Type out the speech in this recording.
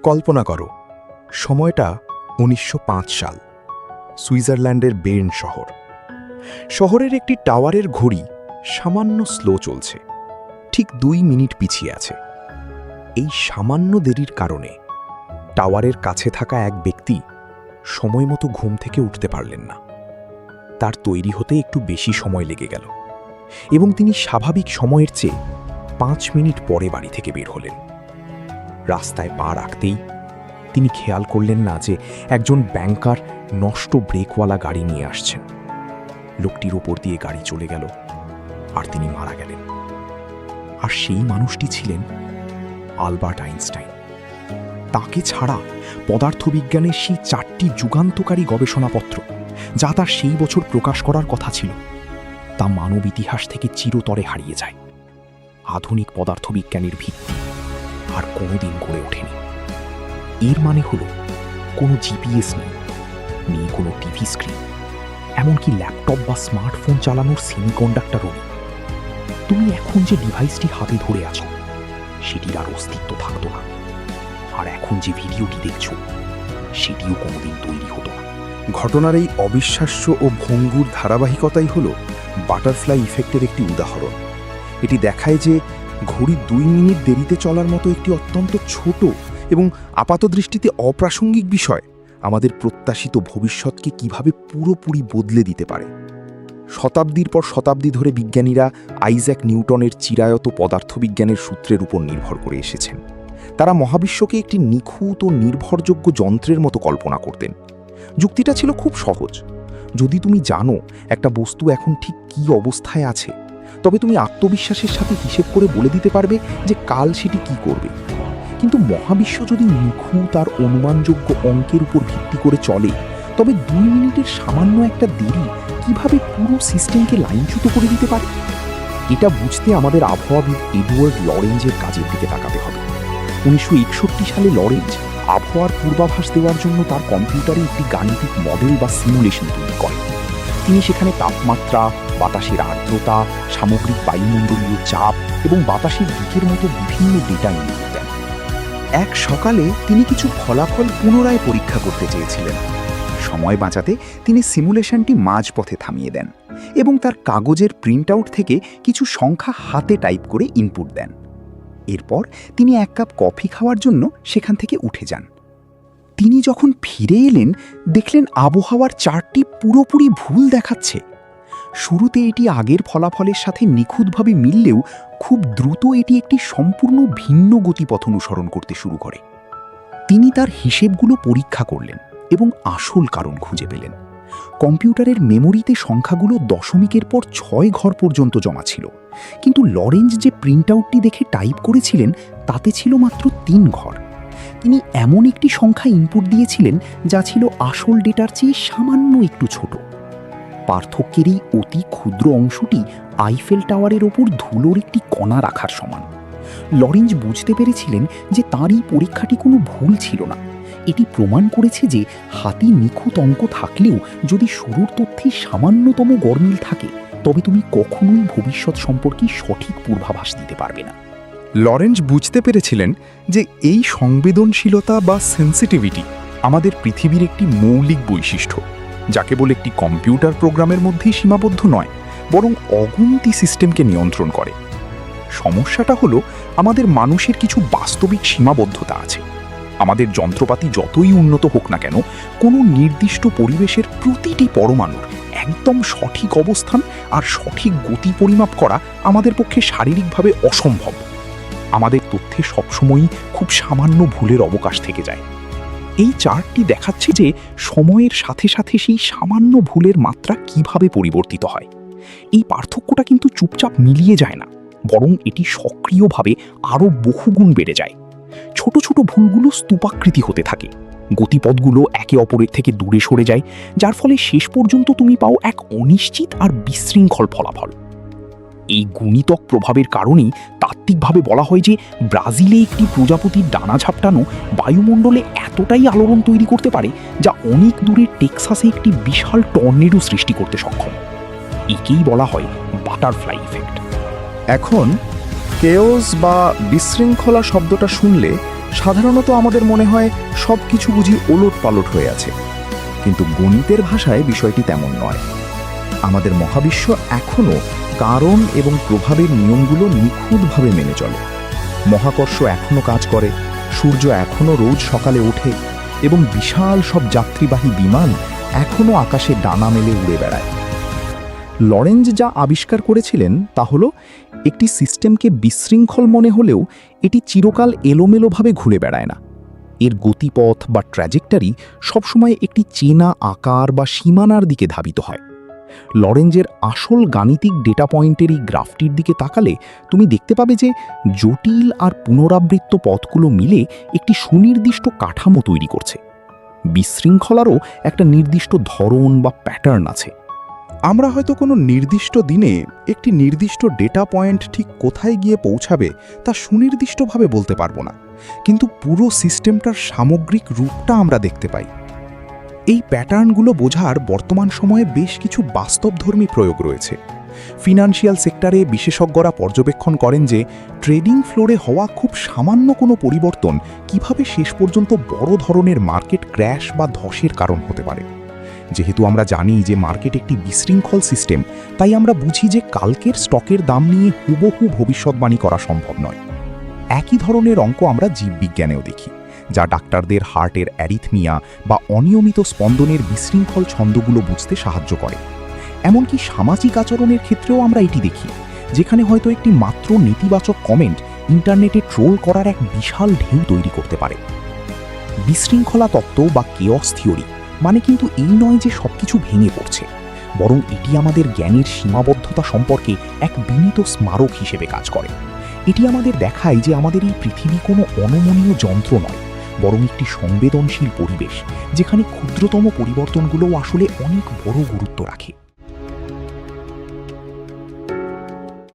কল্পনা করো, সময়টা ১৯০৫ সাল, সুইজারল্যান্ডের বের্ন শহর। শহরের একটি টাওয়ারের ঘড়ি সামান্য স্লো চলছে, ঠিক ২ মিনিট পিছিয়ে আছে। এই সামান্য দেরির কারণে টাওয়ারের কাছে থাকা এক ব্যক্তি সময়মতো ঘুম থেকে উঠতে পারলেন না। তার তৈরি হতে একটু বেশি সময় লেগে গেল এবং তিনি স্বাভাবিক সময়ের চেয়ে ৫ মিনিট পরে বাড়ি থেকে বের হলেন। রাস্তায় পা রাখতেই তিনি খেয়াল করলেন না যে একজন ব্যাংকার নষ্ট ব্রেকওয়ালা গাড়ি নিয়ে আসছেন। লোকটির ওপর দিয়ে গাড়ি চলে গেল আর তিনি মারা গেলেন। আর সেই মানুষটি ছিলেন আলবার্ট আইনস্টাইন। তাকে ছাড়া পদার্থবিজ্ঞানের সেই ৪টি যুগান্তকারী গবেষণাপত্র যা তার সেই বছর প্রকাশ করার কথা ছিল, তা মানব ইতিহাস থেকে চিরতরে হারিয়ে যায়। আধুনিক পদার্থবিজ্ঞানের ভিত্তি আর কোনোদিন গড়ে ওঠেনি। এর মানে হলো কোনো জিপিএস নেই, নেই কোনো টিভি স্ক্রিন, এমনকি ল্যাপটপ বা স্মার্টফোন চালানোর সেমিকন্ডাক্টরও নেই। তুমি এখন যে ডিভাইসটি হাতে ধরে আছো সেটির আর অস্তিত্ব থাকতো না। আর এখন যে ভিডিওটি দেখছো সেটিও কোনোদিন তৈরি হতো না। ঘটনার এই অবিশ্বাস্য ও ভঙ্গুর ধারাবাহিকতাই হলো বাটারফ্লাই ইফেক্টের একটি উদাহরণ। এটি দেখায় যে ঘড়ি ২ মিনিট দেরিতে চলার মতো একটি অত্যন্ত ছোট এবং আপাতদৃষ্টিতে অপ্রাসঙ্গিক বিষয় আমাদের প্রত্যাশিত ভবিষ্যৎকে কিভাবে পুরোপুরি বদলে দিতে পারে। শতাব্দীর পর শতাব্দী ধরে বিজ্ঞানীরা আইজ্যাক নিউটনের চিরায়ত পদার্থবিজ্ঞানের সূত্রের উপর নির্ভর করে এসেছেন। তারা মহাবিশ্বকে একটি নিখুঁত ও নির্ভরযোগ্য যন্ত্রের মতো কল্পনা করতেন। যুক্তিটা ছিল খুব সহজ। যদি তুমি জানো একটা বস্তু এখন ঠিক কী অবস্থায় আছে, তবে তুমি আত্মবিশ্বাসের সাথে হিসেব করে বলে দিতে পারবে যে কাল সেটি কী করবে। কিন্তু মহাবিশ্ব যদি নিখুঁত আর অনুমানযোগ্য অঙ্কের উপর ভিত্তি করে চলে, তবে ২ মিনিটের সামান্য একটা দেরি কিভাবে পুরো সিস্টেমকে লাইনচ্যুত করে দিতে পারে? এটা বুঝতে আমাদের আবহাওয়াবিদ এডওয়ার্ড লরেঞ্জের কাজের দিকে তাকাতে হবে। ১৯৬১ সালে লরেঞ্জ আবহাওয়ার পূর্বাভাস দেওয়ার জন্য তার কম্পিউটারে একটি গাণিতিক মডেল বা সিমুলেশন তৈরি করেন। তিনি সেখানে তাপমাত্রা, বাতাসের আর্দ্রতা, সামগ্রিক বায়ুমণ্ডলীয় চাপ এবং বাতাসের দিকের মতো বিভিন্ন ডেটা ইনপুট দেন। এক সকালে তিনি কিছু ফলাফল পুনরায় পরীক্ষা করতে চেয়েছিলেন। সময় বাঁচাতে তিনি সিমুলেশনটি মাঝপথে থামিয়ে দেন এবং তার কাগজের প্রিন্ট আউট থেকে কিছু সংখ্যা হাতে টাইপ করে ইনপুট দেন। এরপর তিনি ১ কাপ কফি খাওয়ার জন্য সেখান থেকে উঠে যান। তিনি যখন ফিরে এলেন, দেখলেন আবহাওয়ার চার্টটি পুরোপুরি ভুল দেখাচ্ছে। শুরুতে এটি আগের ফলাফলের সাথে নিখুঁতভাবে মিললেও খুব দ্রুত এটি একটি সম্পূর্ণ ভিন্ন গতিপথ অনুসরণ করতে শুরু করে। তিনি তার হিসেবগুলো পরীক্ষা করলেন এবং আসল কারণ খুঁজে পেলেন। কম্পিউটারের মেমোরিতে সংখ্যাগুলো দশমিকের পর ৬ ঘর পর্যন্ত জমা ছিল, কিন্তু লরেঞ্জ যে প্রিন্ট আউটটি দেখে টাইপ করেছিলেন তাতে ছিল মাত্র ৩ ঘর। তিনি এমন একটি সংখ্যা ইনপুট দিয়েছিলেন যা ছিল আসল ডেটার চেয়ে সামান্য একটু ছোট। পার্থক্যের এই অতি ক্ষুদ্র অংশটি আইফেল টাওয়ারের ওপর ধুলোর একটি কণা রাখার সমান। লরেঞ্জ বুঝতে পেরেছিলেন যে তাঁর এই পরীক্ষাটি কোনো ভুল ছিল না। এটি প্রমাণ করেছে যে হাতে নিখুঁত অঙ্ক থাকলেও যদি শুরুর তথ্যে সামান্যতম গরমিল থাকে, তবে তুমি কখনোই ভবিষ্যৎ সম্পর্কে সঠিক পূর্বাভাস দিতে পারবে না। লরেঞ্জ বুঝতে পেরেছিলেন যে এই সংবেদনশীলতা বা সেন্সিটিভিটি আমাদের পৃথিবীর একটি মৌলিক বৈশিষ্ট্য, যা কেবল একটি কম্পিউটার প্রোগ্রামের মধ্যেই সীমাবদ্ধ নয়, বরং অগুন্তি সিস্টেমকে নিয়ন্ত্রণ করে। সমস্যাটা হলো আমাদের মানুষের কিছু বাস্তবিক সীমাবদ্ধতা আছে। আমাদের যন্ত্রপাতি যতই উন্নত হোক না কেন, কোনো নির্দিষ্ট পরিবেশের প্রতিটি পরমাণুর একদম সঠিক অবস্থান আর সঠিক গতি পরিমাপ করা আমাদের পক্ষে শারীরিকভাবে অসম্ভব। আমাদের তথ্যে সবসময়ই খুব সামান্য ভুলের অবকাশ থেকে যায়। এই চার্টটি দেখাচ্ছে যে সময়ের সাথে সাথে সেই সামান্য ভুলের মাত্রা কিভাবে পরিবর্তিত হয়। এই পার্থক্যটা কিন্তু চুপচাপ মিলিয়ে যায় না, বরং এটি সক্রিয়ভাবে আরও বহুগুণ বেড়ে যায়। ছোট ছোট ভুলগুলো স্তূপাকৃতি হতে থাকে, গতিপথগুলো একে অপরের থেকে দূরে সরে যায়, যার ফলে শেষ পর্যন্ত তুমি পাও এক অনিশ্চিত আর বিশৃঙ্খল ফলাফল। এই গুণিতক প্রভাবের কারণেই তাত্ত্বিকভাবে বলা হয় যে ব্রাজিলে একটি প্রজাপতির ডানা ঝাপটানো বায়ুমণ্ডলে এতটাই আলোড়ন তৈরি করতে পারে যা অনেক দূরে টেক্সাসে একটি বিশাল টর্নেডো সৃষ্টি করতে সক্ষম। একেই বলা হয় বাটারফ্লাই ইফেক্ট। এখন কেওস বা বিশৃঙ্খলা শব্দটা শুনলে সাধারণত আমাদের মনে হয় সব কিছু বুঝি ওলটপালট হয়ে আছে, কিন্তু গণিতের ভাষায় বিষয়টি তেমন নয়। আমাদের মহাবিশ্ব এখনও কারণ এবং প্রভাবের নিয়মগুলো নিখুঁতভাবে মেনে চলে। মহাকর্ষ এখনও কাজ করে, সূর্য এখনও রোজ সকালে ওঠে, এবং বিশাল সব যাত্রীবাহী বিমান এখনও আকাশে ডানা মেলে উড়ে বেড়ায়। লরেঞ্জ যা আবিষ্কার করেছিলেন তা হল একটি সিস্টেমকে বিশৃঙ্খল মনে হলেও এটি চিরকাল এলোমেলোভাবে ঘুরে বেড়ায় না। এর গতিপথ বা ট্র্যাজেক্টরি সবসময় একটি চেনা আকার বা সীমানার দিকে ধাবিত হয়। লরেঞ্জের আসল গাণিতিক ডেটা পয়েন্টের এই গ্রাফটির দিকে তাকালে তুমি দেখতে পাবে যে জটিল আর পুনরাবৃত্ত পথগুলো মিলে একটি সুনির্দিষ্ট কাঠামো তৈরি করছে। বিশৃঙ্খলারও একটা নির্দিষ্ট ধরন বা প্যাটার্ন আছে। আমরা হয়তো কোনো নির্দিষ্ট দিনে একটি নির্দিষ্ট ডেটা পয়েন্ট ঠিক কোথায় গিয়ে পৌঁছাবে তা সুনির্দিষ্টভাবে বলতে পারবো না, কিন্তু পুরো সিস্টেমটার সামগ্রিক রূপটা আমরা দেখতে পাই। এই প্যাটার্নগুলো বোঝার বর্তমান সময়ে বেশ কিছু বাস্তবধর্মী প্রয়োগ রয়েছে। ফিনান্সিয়াল সেক্টরে বিশেষজ্ঞরা পর্যবেক্ষণ করেন যে ট্রেডিং ফ্লোরে হওয়া খুব সামান্য কোনো পরিবর্তন কিভাবে শেষ পর্যন্ত বড় ধরনের মার্কেট ক্র্যাশ বা ধসের কারণ হতে পারে। যেহেতু আমরা জানি যে মার্কেট একটি বিশৃঙ্খল সিস্টেম, তাই আমরা বুঝি যে কালকের স্টকের দাম নিয়ে হুবহু ভবিষ্যৎবাণী করা সম্ভব নয়। একই ধরনের অঙ্ক আমরা জীববিজ্ঞানেও দেখি, যা ডাক্তারদের হার্টের অ্যারিথমিয়া বা অনিয়মিত স্পন্দনের বিশৃঙ্খল ছন্দগুলো বুঝতে সাহায্য করে। এমনকি সামাজিক আচরণের ক্ষেত্রেও আমরা এটি দেখি, যেখানে হয়তো একটি মাত্র নেতিবাচক কমেন্ট ইন্টারনেটে ট্রোল করার এক বিশাল ঢেউ তৈরি করতে পারে। বিশৃঙ্খলা তত্ত্ব বা কেওস থিওরি মানে কিন্তু এই নয় যে সবকিছু ভেঙে পড়ছে, বরং এটি আমাদের জ্ঞানের সীমাবদ্ধতা সম্পর্কে এক বিনীত স্মারক হিসেবে কাজ করে। এটি আমাদের দেখায় যে আমাদের এই পৃথিবী কোনো অনমনীয় যন্ত্র নয়, বরং একটি সংবেদনশীল পরিবেশ, যেখানে ক্ষুদ্রতম পরিবর্তনগুলোও আসলে অনেক বড় গুরুত্ব রাখে।